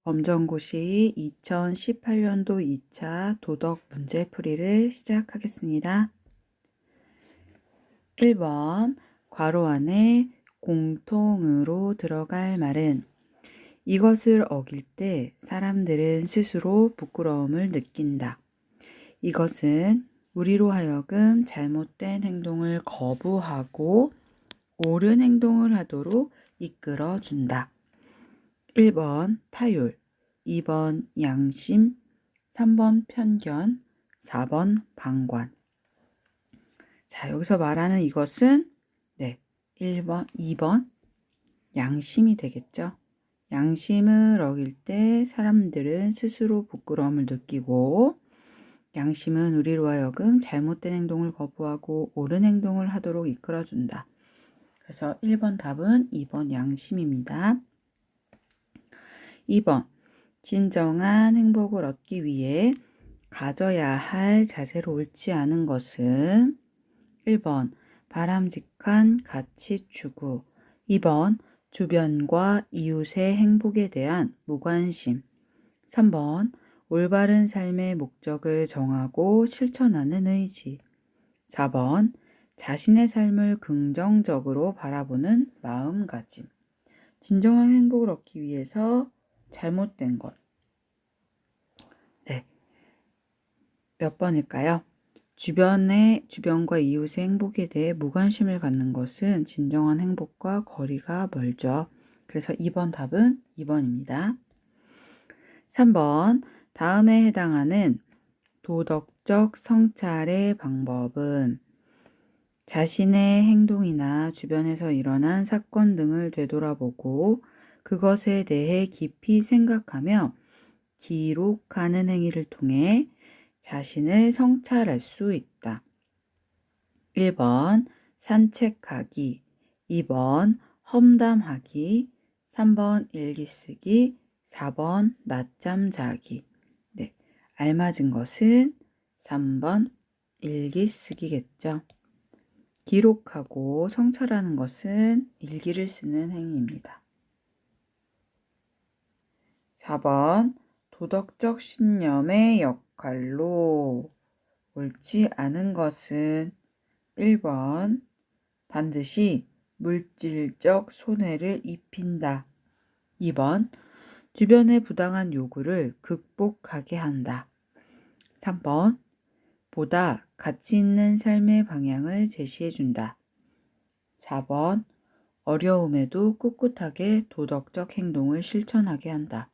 범정고시 2018년도 2차 도덕 문제풀이를 시작하겠습니다. 1번 괄호 안에 공통으로 들어갈 말은 이것을 어길 때 사람들은 스스로 부끄러움을 느낀다. 이것은 우리로 하여금 잘못된 행동을 거부하고 옳은 행동을 하도록 이끌어준다. 1번 타율, 2번 양심, 3번 편견, 4번 방관. 자, 여기서 말하는 이것은 1번, 2번 양심이 되겠죠. 양심을 어길 때 사람들은 스스로 부끄러움을 느끼고 양심은 우리로 하여금 잘못된 행동을 거부하고 옳은 행동을 하도록 이끌어준다. 그래서 1번 답은 2번 양심입니다. 2번 진정한 행복을 얻기 위해 가져야 할 자세로 옳지 않은 것은 1번 바람직한 가치 추구, 2번 주변과 이웃의 행복에 대한 무관심, 3번 올바른 삶의 목적을 정하고 실천하는 의지, 4번 자신의 삶을 긍정적으로 바라보는 마음가짐. 진정한 행복을 얻기 위해서 잘못된 것. 몇 번일까요? 주변과 이웃의 행복에 대해 무관심을 갖는 것은 진정한 행복과 거리가 멀죠. 그래서 2번 답은 2번입니다. 3번 다음에 해당하는 도덕적 성찰의 방법은 자신의 행동이나 주변에서 일어난 사건 등을 되돌아보고 그것에 대해 깊이 생각하며 기록하는 행위를 통해 자신을 성찰할 수 있다. 1번 산책하기, 2번 험담하기, 3번 일기쓰기, 4번 낮잠 자기. 알맞은 것은 3번 일기쓰기겠죠. 기록하고 성찰하는 것은 일기를 쓰는 행위입니다. 4번 도덕적 신념의 역할로 옳지 않은 것은 1번 반드시 물질적 손해를 입힌다. 2번 주변의 부당한 요구를 극복하게 한다. 3번 보다 가치 있는 삶의 방향을 제시해준다. 4번 어려움에도 꿋꿋하게 도덕적 행동을 실천하게 한다.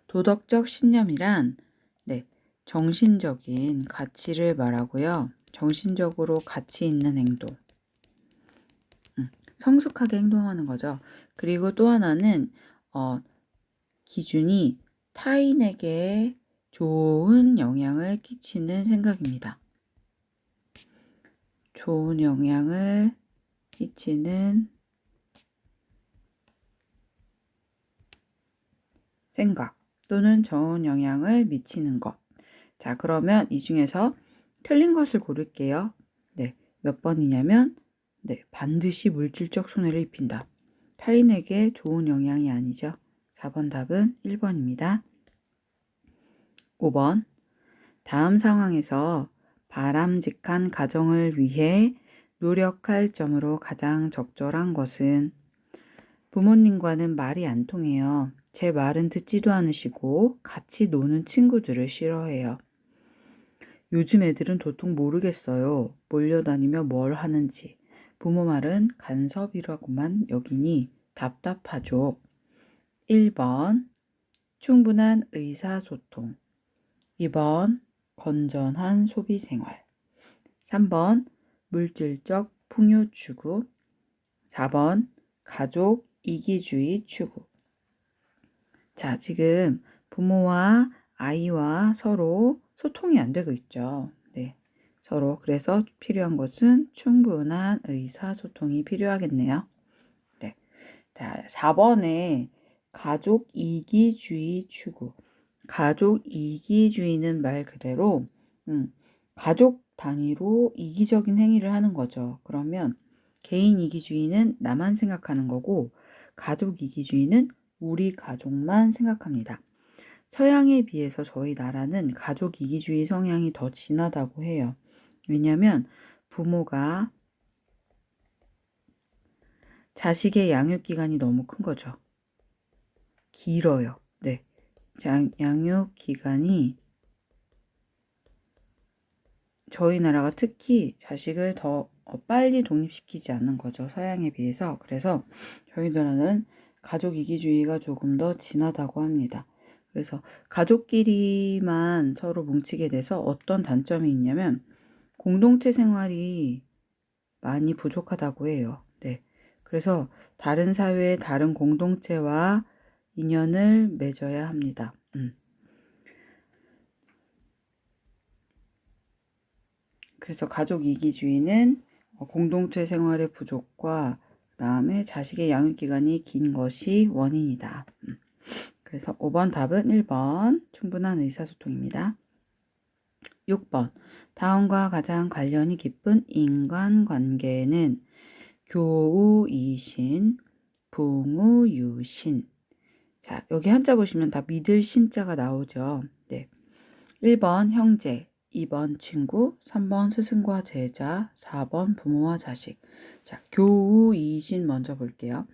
도덕적 신념이란 정신적인 가치를 말하고요. 정신적으로 가치 있는 행동. 성숙하게 행동하는 거죠. 그리고 또 하나는 기준이 타인에게 좋은 영향을 끼치는 생각입니다. 좋은 영향을 끼치는 생각 또는 좋은 영향을 미치는 것. 자, 그러면 이 중에서 틀린 것을 고를게요. 몇 번이냐면 반드시 물질적 손해를 입힌다. 타인에게 좋은 영향이 아니죠. 4번 답은 1번입니다. 5번 다음 상황에서 바람직한 가정을 위해 노력할 점으로 가장 적절한 것은 부모님과는 말이 안 통해요. 제 말은 듣지도 않으시고 같이 노는 친구들을 싫어해요. 요즘 애들은 도통 모르겠어요. 몰려다니며 뭘 하는지. 부모 말은 간섭이라고만 여기니 답답하죠. 1번 충분한 의사소통, 2번 건전한 소비생활, 3번 물질적 풍요 추구, 4번 가족 이기주의 추구. 자, 지금 부모와 아이와 서로 소통이 안 되고 있죠. 서로. 그래서 필요한 것은 충분한 의사소통이 필요하겠네요. 자, 4번에 가족 이기주의 추구. 가족 이기주의는 말 그대로 가족 단위로 이기적인 행위를 하는 거죠. 그러면 개인 이기주의는 나만 생각하는 거고 가족 이기주의는 우리 가족만 생각합니다. 서양에 비해서 저희 나라는 가족 이기주의 성향이 더 진하다고 해요. 왜냐하면 부모가 자식의 양육 기간이 너무 큰 거죠. 길어요. 네. 양육 기간이 저희 나라가 특히 자식을 더 빨리 독립시키지 않는 거죠. 서양에 비해서. 그래서 저희 나라는 가족 이기주의가 조금 더 진하다고 합니다. 그래서 가족끼리만 서로 뭉치게 돼서 어떤 단점이 있냐면 공동체 생활이 많이 부족하다고 해요. 네. 그래서 다른 사회의 다른 공동체와 인연을 맺어야 합니다. 그래서 가족 이기주의는 공동체 생활의 부족과 그다음에 자식의 양육 기간이 긴 것이 원인이다. 그래서 5번 답은 1번 충분한 의사소통입니다. 6번 다음과 가장 관련이 깊은 인간관계는 교우이신, 붕우유신. 자, 여기 한자 보시면 다 믿을 신자가 나오죠. 네. 1번 형제, 2번 친구, 3번 스승과 제자, 4번 부모와 자식. 자, 교우이신 먼저 볼게요.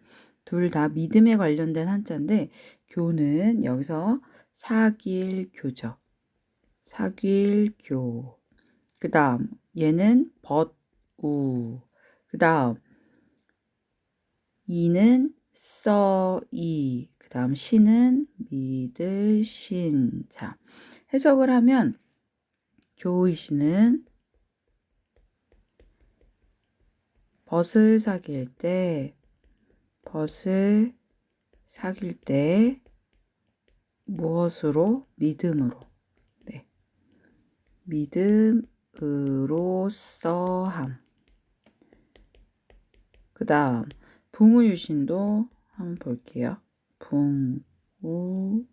둘 다 믿음에 관련된 한자인데 교는 여기서 사길교죠. 사길교. 그 다음 얘는 벗우. 그 다음 이는 써이. 그 다음 신은 믿을 신. 자, 해석을 하면 교우이신은 벗을 사귈 때 무엇으로? 믿음으로. 네. 믿음으로써 그 다음 붕우유신도 한번 볼게요. 붕우유신.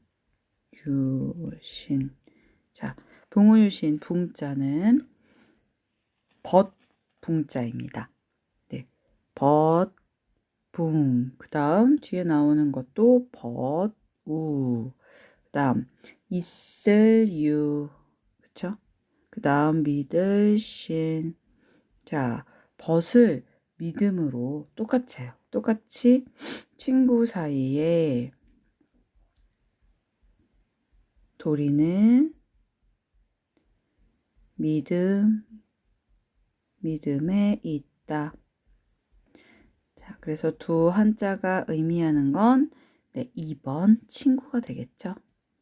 자, 붕우유신 붕자는 벗붕자입니다. 네. 벗붕. 그 다음 뒤에 나오는 것도 벗우. 그 다음 있을유. 그쵸? 그 다음 믿을신. 자, 벗을 믿음으로 똑같이 친구 사이에 도리는 믿음에 있다. 자, 그래서 두 한자가 의미하는 건 네, 2번 친구가 되겠죠.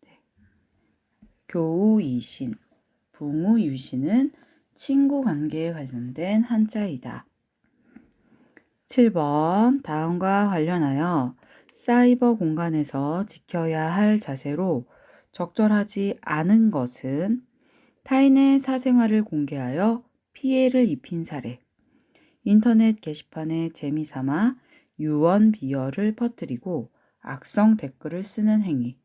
네. 교우이신, 붕우유신은 친구 관계에 관련된 한자이다. 7번 다음과 관련하여 사이버 공간에서 지켜야 할 자세로 적절하지 않은 것은 타인의 사생활을 공개하여 피해를 입힌 사례, 인터넷 게시판에 재미삼아 유언 비어를 퍼뜨리고 악성 댓글을 쓰는 행위.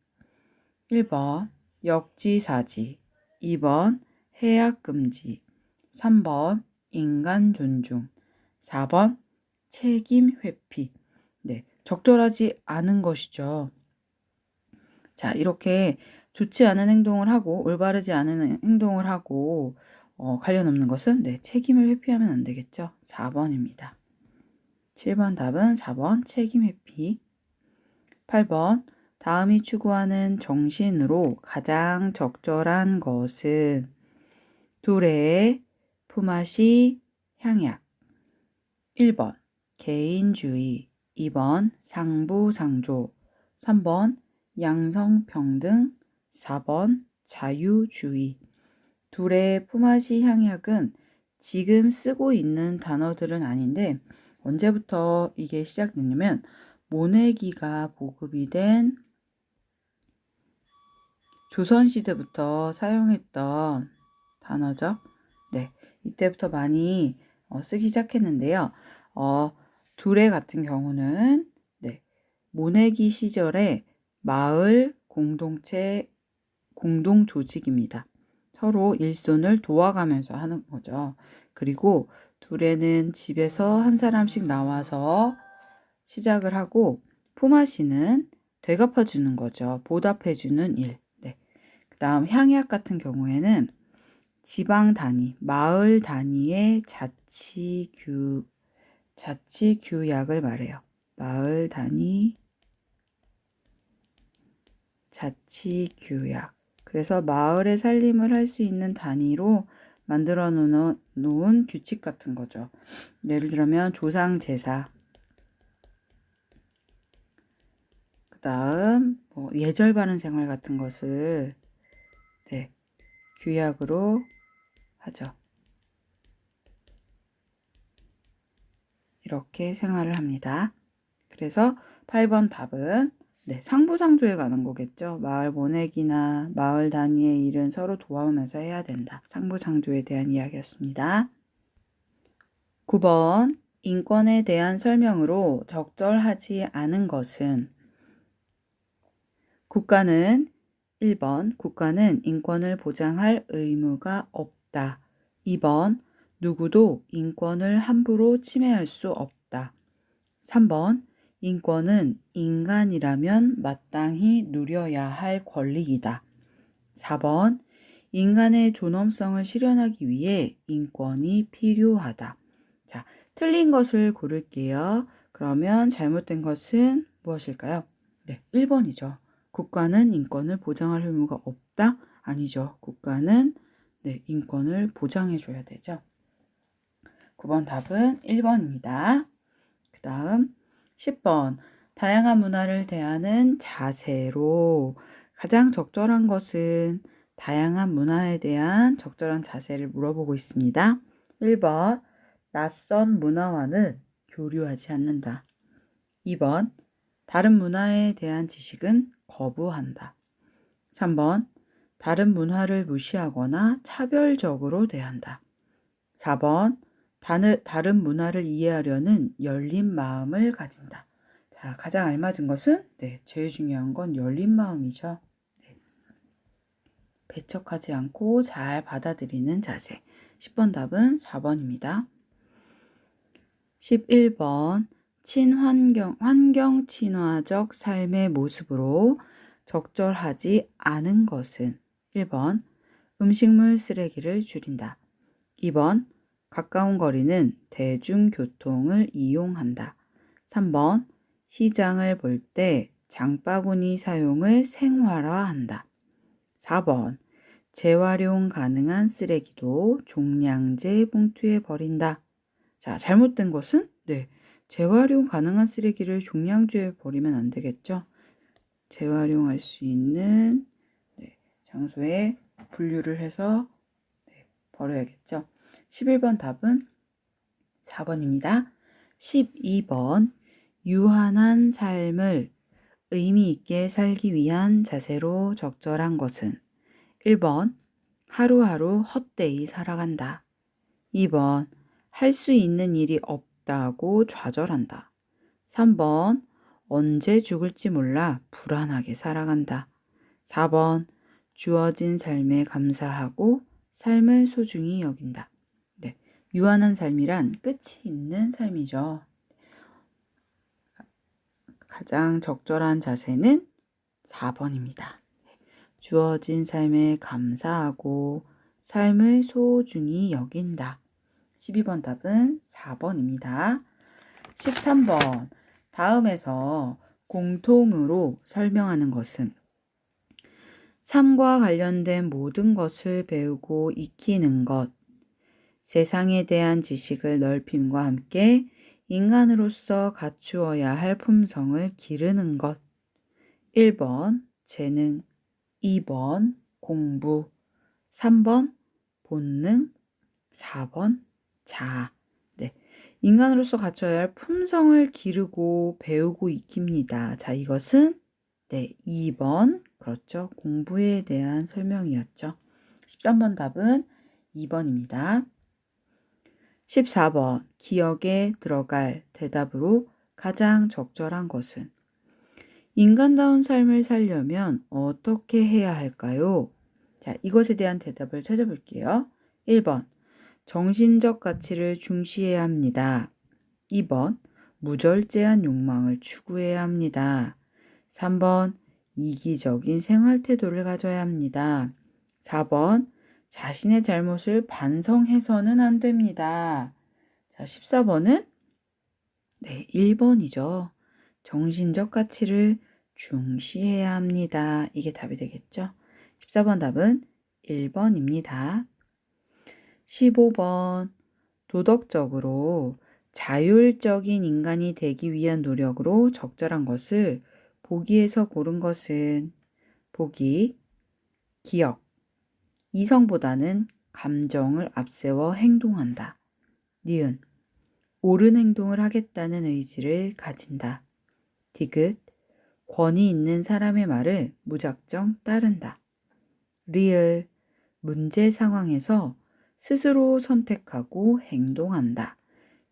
1번 역지사지, 2번 해악금지, 3번 인간 존중, 4번 책임 회피. 네, 적절하지 않은 것이죠. 자, 이렇게 좋지 않은 행동을 하고 올바르지 않은 행동을 하고 관련 없는 것은 네, 책임을 회피하면 안 되겠죠. 4번입니다. 7번 답은 4번 책임 회피. 8번 다음이 추구하는 정신으로 가장 적절한 것은 둘의 품앗이 향약. 1번 개인주의, 2번 상부상조, 3번 양성평등, 4번 자유주의. 둘의 품앗이 향약은 지금 쓰고 있는 단어들은 아닌데 언제부터 이게 시작됐냐면 모내기가 보급이 된 조선시대부터 사용했던 단어죠. 네, 이때부터 많이 쓰기 시작했는데요. 둘의 같은 경우는 네, 모내기 시절에 마을 공동체 공동 조직입니다. 서로 일손을 도와가면서 하는 거죠. 그리고 둘에는 집에서 한 사람씩 나와서 시작을 하고 품앗이는 되갚아 주는 거죠. 보답해 주는 일. 네. 그다음 향약 같은 경우에는 지방 단위, 마을 단위의 자치규약을 말해요. 마을 단위 자치규약. 그래서 마을의 살림을 할 수 있는 단위로 만들어 놓은 규칙 같은 거죠. 예를 들면 조상제사, 그 다음 예절 바른 생활 같은 것을 네, 규약으로 하죠. 이렇게 생활을 합니다. 그래서 8번 답은 상부상조에 관한 거겠죠. 마을 모내기나 마을 단위의 일은 서로 도와오면서 해야 된다. 상부상조에 대한 이야기였습니다. 9번 인권에 대한 설명으로 적절하지 않은 것은 국가는 1번 국가는 인권을 보장할 의무가 없다. 2번 누구도 인권을 함부로 침해할 수 없다. 3번 인권은 인간이라면 마땅히 누려야 할 권리이다. 4번 인간의 존엄성을 실현하기 위해 인권이 필요하다. 자, 틀린 것을 고를게요. 그러면 잘못된 것은 무엇일까요? 네, 1번이죠. 국가는 인권을 보장할 의무가 없다? 아니죠. 국가는 인권을 보장해줘야 되죠. 9번 답은 1번입니다. 그 다음 10번 다양한 문화를 대하는 자세로 가장 적절한 것은 다양한 문화에 대한 적절한 자세를 물어보고 있습니다. 1번 낯선 문화와는 교류하지 않는다. 2번 다른 문화에 대한 지식은 거부한다. 3번 다른 문화를 무시하거나 차별적으로 대한다. 4번 다른 문화를 이해하려는 열린 마음을 가진다. 자, 가장 알맞은 것은 제일 중요한 건 열린 마음이죠. 배척하지 않고 잘 받아들이는 자세. 10번 답은 4번입니다. 11번 환경 친화적 삶의 모습으로 적절하지 않은 것은 1번 음식물 쓰레기를 줄인다. 2번 가까운 거리는 대중교통을 이용한다. 3번 시장을 볼 때 장바구니 사용을 생활화한다. 4번 재활용 가능한 쓰레기도 종량제 봉투에 버린다. 자, 잘못된 것은 재활용 가능한 쓰레기를 종량제에 버리면 안 되겠죠. 재활용할 수 있는 장소에 분류를 해서 버려야겠죠. 11번 답은 4번입니다. 12번 유한한 삶을 의미 있게 살기 위한 자세로 적절한 것은 1번 하루하루 헛되이 살아간다. 2번 할 수 있는 일이 없다고 좌절한다. 3번 언제 죽을지 몰라 불안하게 살아간다. 4번 주어진 삶에 감사하고 삶을 소중히 여긴다. 유한한 삶이란 끝이 있는 삶이죠. 가장 적절한 자세는 4번입니다. 주어진 삶에 감사하고 삶을 소중히 여긴다. 12번 답은 4번입니다. 13번 다음에서 공통으로 설명하는 것은 삶과 관련된 모든 것을 배우고 익히는 것, 세상에 대한 지식을 넓힘과 함께 인간으로서 갖추어야 할 품성을 기르는 것. 1번 재능, 2번 공부, 3번 본능, 4번 자아. 인간으로서 갖춰야 할 품성을 기르고 배우고 익힙니다. 자, 이것은 2번 그렇죠. 공부에 대한 설명이었죠. 13번 답은 2번입니다. 14번 기억에 들어갈 대답으로 가장 적절한 것은 인간다운 삶을 살려면 어떻게 해야 할까요? 자, 이것에 대한 대답을 찾아볼게요. 1번 정신적 가치를 중시해야 합니다. 2번 무절제한 욕망을 추구해야 합니다. 3번 이기적인 생활 태도를 가져야 합니다. 4번 자신의 잘못을 반성해서는 안 됩니다. 자, 14번은 네, 1번이죠. 정신적 가치를 중시해야 합니다. 이게 답이 되겠죠? 14번 답은 1번입니다. 15번 도덕적으로 자율적인 인간이 되기 위한 노력으로 적절한 것을 보기에서 고른 것은 보기, 기억, 이성보다는 감정을 앞세워 행동한다. 니은, 옳은 행동을 하겠다는 의지를 가진다. 디귿, 권위 있는 사람의 말을 무작정 따른다. 리을, 문제 상황에서 스스로 선택하고 행동한다.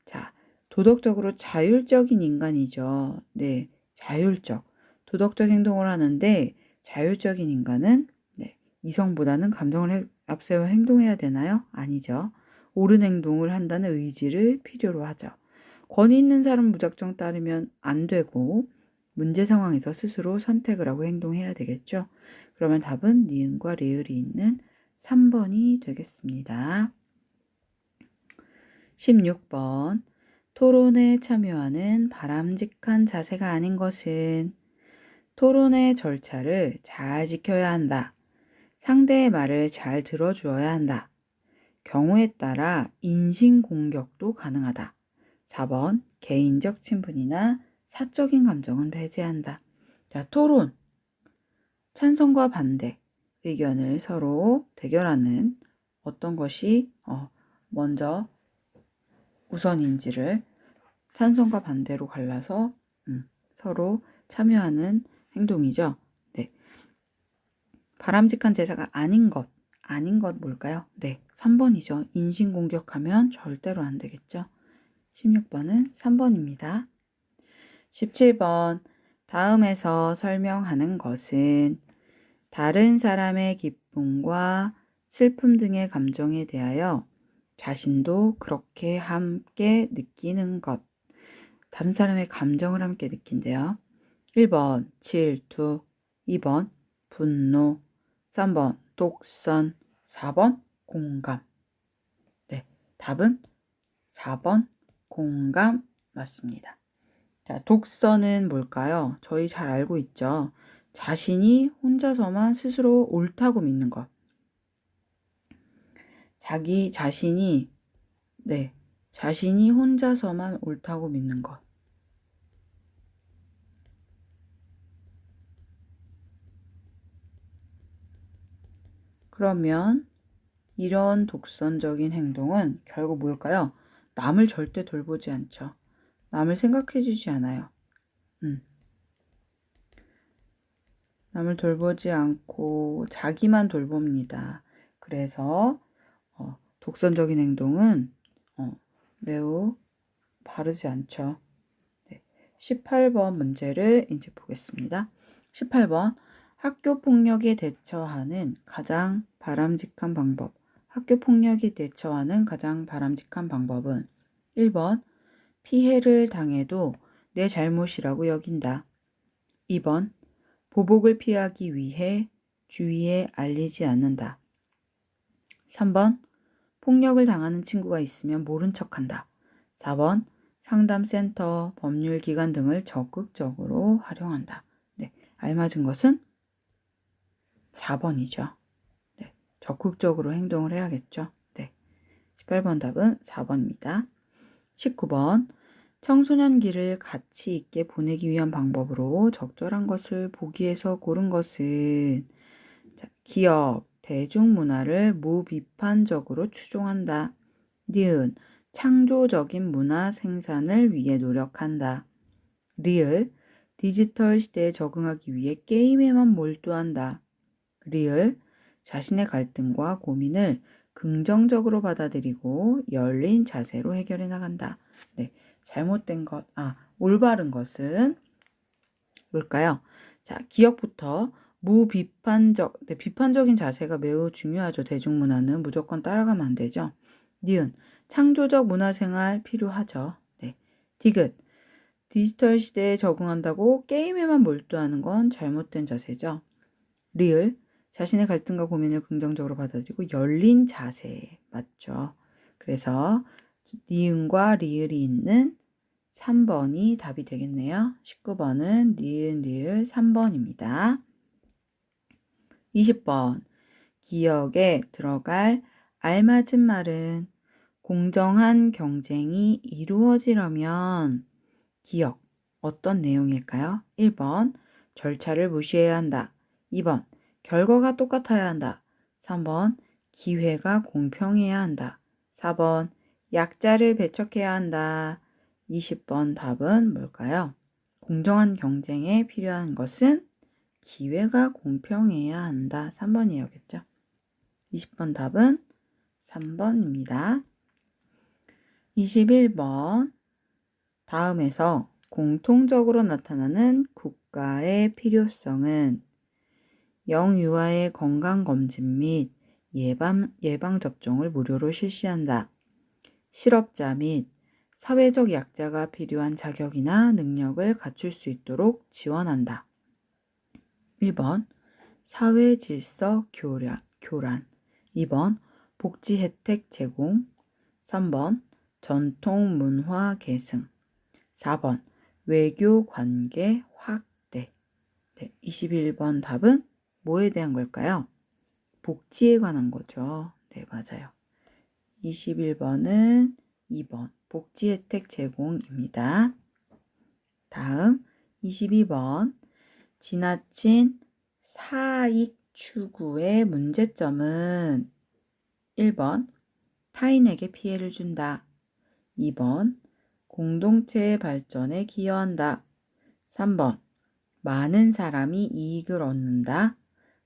자, 도덕적으로 자율적인 인간이죠. 네, 자율적. 도덕적 행동을 하는데 자율적인 인간은 네, 이성보다는 감정을 앞세워 행동해야 되나요? 아니죠. 옳은 행동을 한다는 의지를 필요로 하죠. 권위 있는 사람 무작정 따르면 안 되고 문제 상황에서 스스로 선택을 하고 행동해야 되겠죠. 그러면 답은 니은과 리을이 있는 3번이 되겠습니다. 16번 토론에 참여하는 바람직한 자세가 아닌 것은 토론의 절차를 잘 지켜야 한다. 상대의 말을 잘 들어주어야 한다. 경우에 따라 인신공격도 가능하다. 4번 개인적 친분이나 사적인 감정은 배제한다. 자, 토론, 찬성과 반대, 의견을 서로 대결하는 어떤 것이 먼저 우선인지를 찬성과 반대로 갈라서 서로 참여하는 행동이죠. 네. 바람직한 제사가 아닌 것 뭘까요? 네, 3번이죠. 인신공격하면 절대로 안 되겠죠. 16번은 3번입니다. 17번 다음에서 설명하는 것은 다른 사람의 기쁨과 슬픔 등의 감정에 대하여 자신도 그렇게 함께 느끼는 것. 다른 사람의 감정을 함께 느낀대요. 1번 질투, 2번 분노, 3번 독선, 4번 공감. 네, 답은 4번 공감 맞습니다. 자, 독선은 뭘까요? 저희 잘 알고 있죠. 자신이 혼자서만 스스로 옳다고 믿는 것. 자신이 혼자서만 옳다고 믿는 것. 그러면 이런 독선적인 행동은 결국 뭘까요? 남을 절대 돌보지 않죠. 남을 생각해 주지 않아요. 남을 돌보지 않고 자기만 돌봅니다. 그래서 독선적인 행동은 매우 바르지 않죠. 네. 18번 문제를 이제 보겠습니다. 18번 학교 폭력에 대처하는 가장 바람직한 방법. 학교 폭력에 대처하는 가장 바람직한 방법은 1번 피해를 당해도 내 잘못이라고 여긴다. 2번 보복을 피하기 위해 주위에 알리지 않는다. 3번 폭력을 당하는 친구가 있으면 모른 척한다. 4번 상담센터, 법률기관 등을 적극적으로 활용한다. 네, 알맞은 것은 4번이죠. 네, 적극적으로 행동을 해야겠죠. 네, 18번 답은 4번입니다. 19번 청소년기를 가치 있게 보내기 위한 방법으로 적절한 것을 보기에서 고른 것은 기업, 대중문화를 무비판적으로 추종한다. 니은, 창조적인 문화 생산을 위해 노력한다. 리을, 디지털 시대에 적응하기 위해 게임에만 몰두한다. 리을, 자신의 갈등과 고민을 긍정적으로 받아들이고 열린 자세로 해결해 나간다. 네, 잘못된 것, 올바른 것은 뭘까요? 자, 기억부터 비판적인 자세가 매우 중요하죠. 대중문화는 무조건 따라가면 안 되죠. 니은, 창조적 문화생활 필요하죠. 네. 디귿, 디지털 시대에 적응한다고 게임에만 몰두하는 건 잘못된 자세죠. 리을, 자신의 갈등과 고민을 긍정적으로 받아들이고 열린 자세 맞죠. 그래서 니은과 리을이 있는 3번이 답이 되겠네요. 19번은 니은, 리을 3번입니다. 20번, 기억에 들어갈 알맞은 말은 공정한 경쟁이 이루어지려면 기억, 어떤 내용일까요? 1번, 절차를 무시해야 한다. 2번, 결과가 똑같아야 한다. 3번, 기회가 공평해야 한다. 4번, 약자를 배척해야 한다. 20번 답은 뭘까요? 공정한 경쟁에 필요한 것은 기회가 공평해야 한다. 3번이었겠죠? 20번 답은 3번입니다. 21번 다음에서 공통적으로 나타나는 국가의 필요성은 영유아의 건강검진 및 예방접종을 무료로 실시한다. 실업자 및 사회적 약자가 필요한 자격이나 능력을 갖출 수 있도록 지원한다. 1번 사회질서 교란 2번 복지 혜택 제공 3번 전통 문화 계승 4번 외교 관계 확대. 네, 21번 답은 뭐에 대한 걸까요? 복지에 관한 거죠. 네, 맞아요. 21번은 2번 복지 혜택 제공입니다. 다음 22번 지나친 사익 추구의 문제점은 1번 타인에게 피해를 준다. 2번 공동체의 발전에 기여한다. 3번 많은 사람이 이익을 얻는다.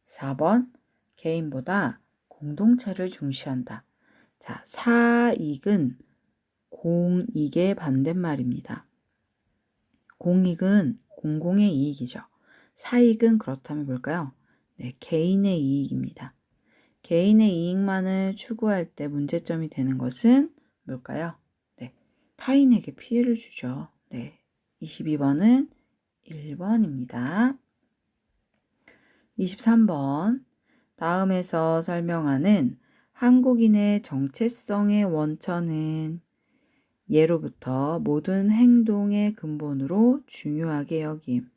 4번 개인보다 공동체를 중시한다. 자, 사익은 공익의 반대말입니다. 공익은 공공의 이익이죠. 사익은 그렇다면 뭘까요? 네, 개인의 이익입니다. 개인의 이익만을 추구할 때 문제점이 되는 것은 뭘까요? 네, 타인에게 피해를 주죠. 네, 22번은 1번입니다. 23번 다음에서 설명하는 한국인의 정체성의 원천은 예로부터 모든 행동의 근본으로 중요하게 여김.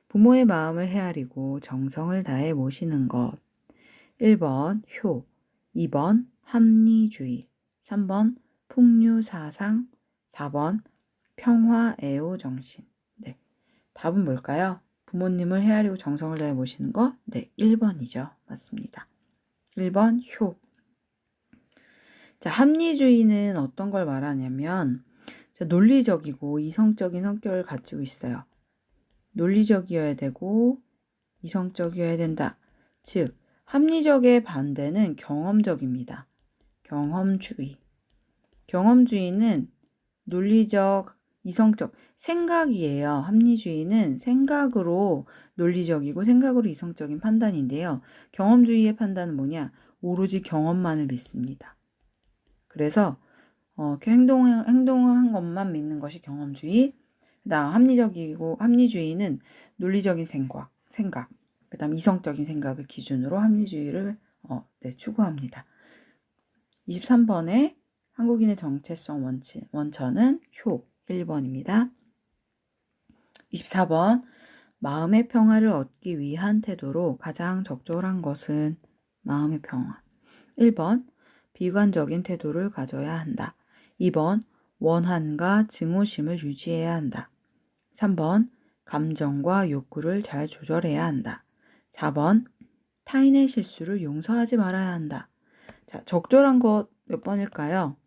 부모의 마음을 헤아리고 정성을 다해 모시는 것. 1번 효, 2번 합리주의, 3번 풍류사상, 4번 평화애호정신. 네, 답은 뭘까요? 부모님을 헤아리고 정성을 다해 모시는 거? 네, 1번이죠. 맞습니다. 1번 효. 자, 합리주의는 어떤 걸 말하냐면 논리적이고 이성적인 성격을 가지고 있어요. 논리적이어야 되고 이성적이어야 된다. 즉, 합리적의 반대는 경험적입니다. 경험주의. 경험주의는 논리적, 이성적, 생각이에요. 합리주의는 생각으로 논리적이고 생각으로 이성적인 판단인데요. 경험주의의 판단은 뭐냐? 오로지 경험만을 믿습니다. 그래서 행동한 것만 믿는 것이 경험주의. 그다음 합리주의는 논리적인 생각. 그다음 이성적인 생각을 기준으로 합리주의를 추구합니다. 23번에 한국인의 정체성 원천은 효 1번입니다. 24번 마음의 평화를 얻기 위한 태도로 가장 적절한 것은 마음의 평화. 1번 비관적인 태도를 가져야 한다. 2번 원한과 증오심을 유지해야 한다. 3번 감정과 욕구를 잘 조절해야 한다. 4번 타인의 실수를 용서하지 말아야 한다. 자, 적절한 것 몇 번일까요?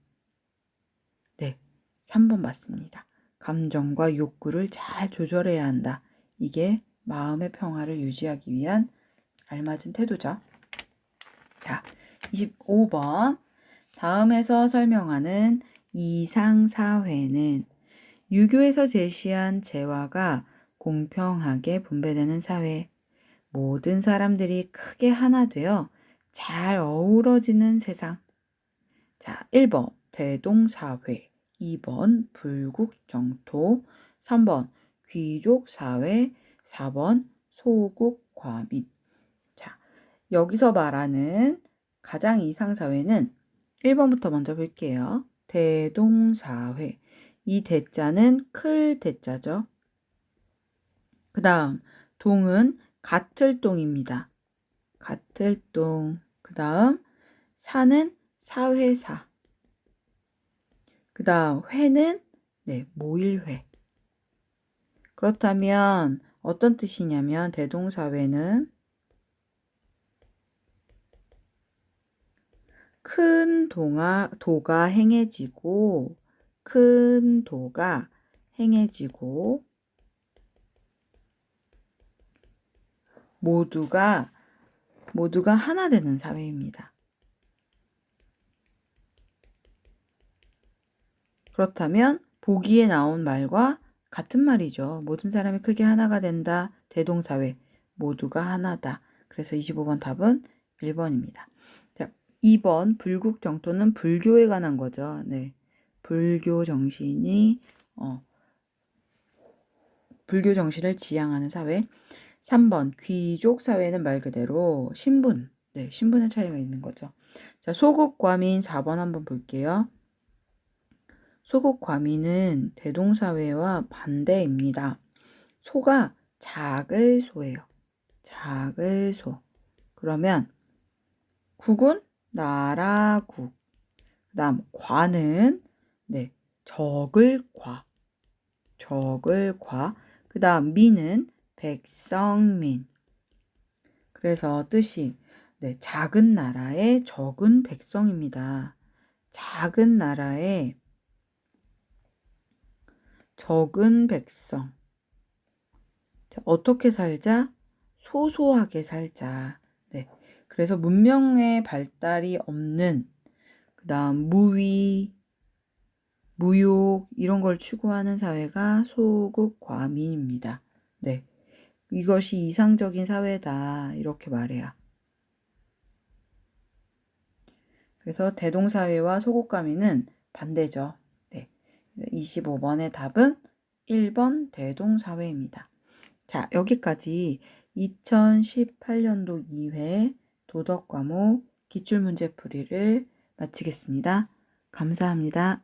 네, 3번 맞습니다. 감정과 욕구를 잘 조절해야 한다. 이게 마음의 평화를 유지하기 위한 알맞은 태도죠. 자, 25번 다음에서 설명하는 이상사회는 유교에서 제시한 재화가 공평하게 분배되는 사회, 모든 사람들이 크게 하나 되어 잘 어우러지는 세상. 자, 1번 대동사회, 2번 불국정토, 3번 귀족 사회, 4번 소국 과민. 자, 여기서 말하는 가장 이상 사회는 1번부터 먼저 볼게요. 대동사회. 이 대자는 클 대자죠. 그 다음 동은 같을 동입니다. 같을 동. 그 다음 사는 사회사. 그 다음 회는 모일회. 그렇다면 어떤 뜻이냐면 대동사회는 큰 도가 행해지고 큰 도가 행해지고 모두가 하나 되는 사회입니다. 그렇다면 보기에 나온 말과 같은 말이죠. 모든 사람이 크게 하나가 된다. 대동사회. 모두가 하나다. 그래서 25번 답은 1번입니다. 자, 2번 불국정토는 불교에 관한 거죠. 네. 불교 정신을 지향하는 사회. 3번 귀족 사회는 말 그대로 신분. 네, 신분의 차이가 있는 거죠. 자, 소국 과민 4번 한번 볼게요. 소국 과민은 대동사회와 반대입니다. 소가 작을 소예요. 작을 소. 그러면 국은 나라국. 그 다음 과는 적을 과. 적을 과. 그 다음 민은 백성민. 그래서 뜻이 작은 나라의 적은 백성입니다. 작은 나라의 적은 백성. 자, 어떻게 살자? 소소하게 살자. 네. 그래서 문명의 발달이 없는, 그 다음 무위, 무욕 이런 걸 추구하는 사회가 소국 과민입니다. 네. 이것이 이상적인 사회다. 이렇게 말해요. 그래서 대동사회와 소국 과민은 반대죠. 네. 25번의 답은 1번 대동사회입니다. 자, 여기까지 2018년도 2회 도덕과목 기출문제풀이를 마치겠습니다. 감사합니다.